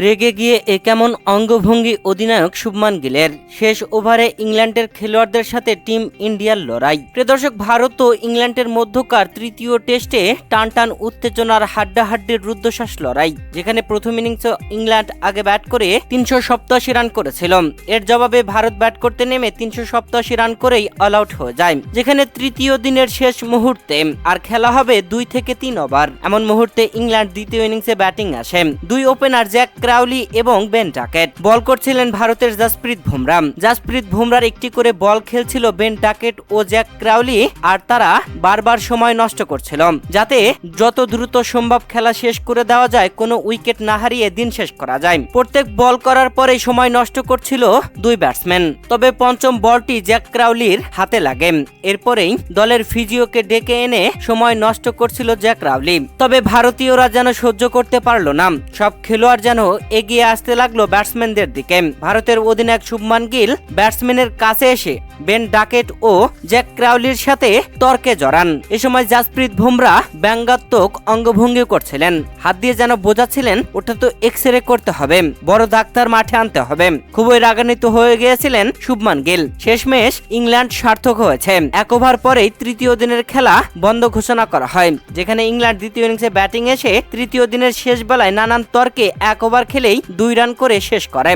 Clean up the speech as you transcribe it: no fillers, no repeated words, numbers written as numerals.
রেগে গিয়ে কেমন অঙ্গভঙ্গি অধিনায়ক শুভমান গিলের। শেষ ওভারে ইংল্যান্ডের খেলোয়াড়দের সাথে টিম ইন্ডিয়ার লড়াই। প্রিয়দর্শক, ভারত ও ইংল্যান্ডের মধ্যকার তৃতীয় টেস্টে টানটান উত্তেজনার হাড্ডাহাড্ডির রুদ্ধশ্বাস লড়াই, যেখানে প্রথম ইনিংসে ইংল্যান্ড আগে ব্যাট করে 387 রান করেছিল। এর জবাবে ভারত ব্যাট করতে নেমে 387 রান করেই অল আউট হয়ে যায়, যেখানে তৃতীয় দিনের শেষ মুহূর্তে আর খেলা হবে 2 থেকে 3 ওভার। এমন মুহূর্তে ইংল্যান্ড দ্বিতীয় ইনিংসে ব্যাটিং আসে। দুই ওপেনার জ্যাক ক্রাউলি এবং বেন ডাকেট। বল করছিলেন ভারতের জাসপ্রীত বুমরা। জাসপ্রীত বুমরার একটি করে বল খেলছিল বেন ডাকেট ও জ্যাক ক্রাউলি, আর তারা বারবার সময় নষ্ট করছিল যাতে যত দ্রুত সম্ভব খেলা শেষ করে দেওয়া যায়, কোনো উইকেট না হারিয়ে দিন শেষ করা যায়। প্রত্যেক বল করার পরেই সময় নষ্ট করছিল দুই ব্যাটসম্যান। তবে পঞ্চম বলটি জ্যাক ক্রাউলির হাতে লাগে। এরপরেই দলের ফিজিওকে ডেকে এনে সময় নষ্ট করছিল জ্যাক ক্রাউলি। তবে ভারতীয়রা যেন সহ্য করতে পারল না। সব খেলোয়াড় যেন এগিয়ে আসতে লাগলো ব্যাটসম্যানদের দিকে। ভারতের অধিনায়ক শুভমান গিল ব্যাটসম্যানের কাছে এসে বেন ডাকেট ও জ্যাক ক্রাউলির সাথে তর্কে জড়ান। এ সময় জাসপ্রীত বুমরা ব্যঙ্গাত্মক অঙ্গভঙ্গি করছিলেন, হাত দিয়ে যেন বোঝাচ্ছিলেন ওটা তো এক্সরে করতে হবে, বড় ডাক্তার মাঠে আনতে হবে। খুবই রাগান্বিত হয়ে গিয়েছিলেন শুভমান গিল। শেষমেশ ইংল্যান্ড সার্থক হয়েছে। 1 ওভার পরেই তৃতীয় দিনের খেলা বন্ধ ঘোষণা করা হয়, যেখানে ইংল্যান্ড দ্বিতীয় ইনিংসে ব্যাটিং এসে তৃতীয় দিনের শেষ বেলায় নানান তর্কে 1 ওভার খেলেই 2 রান করে শেষ করে।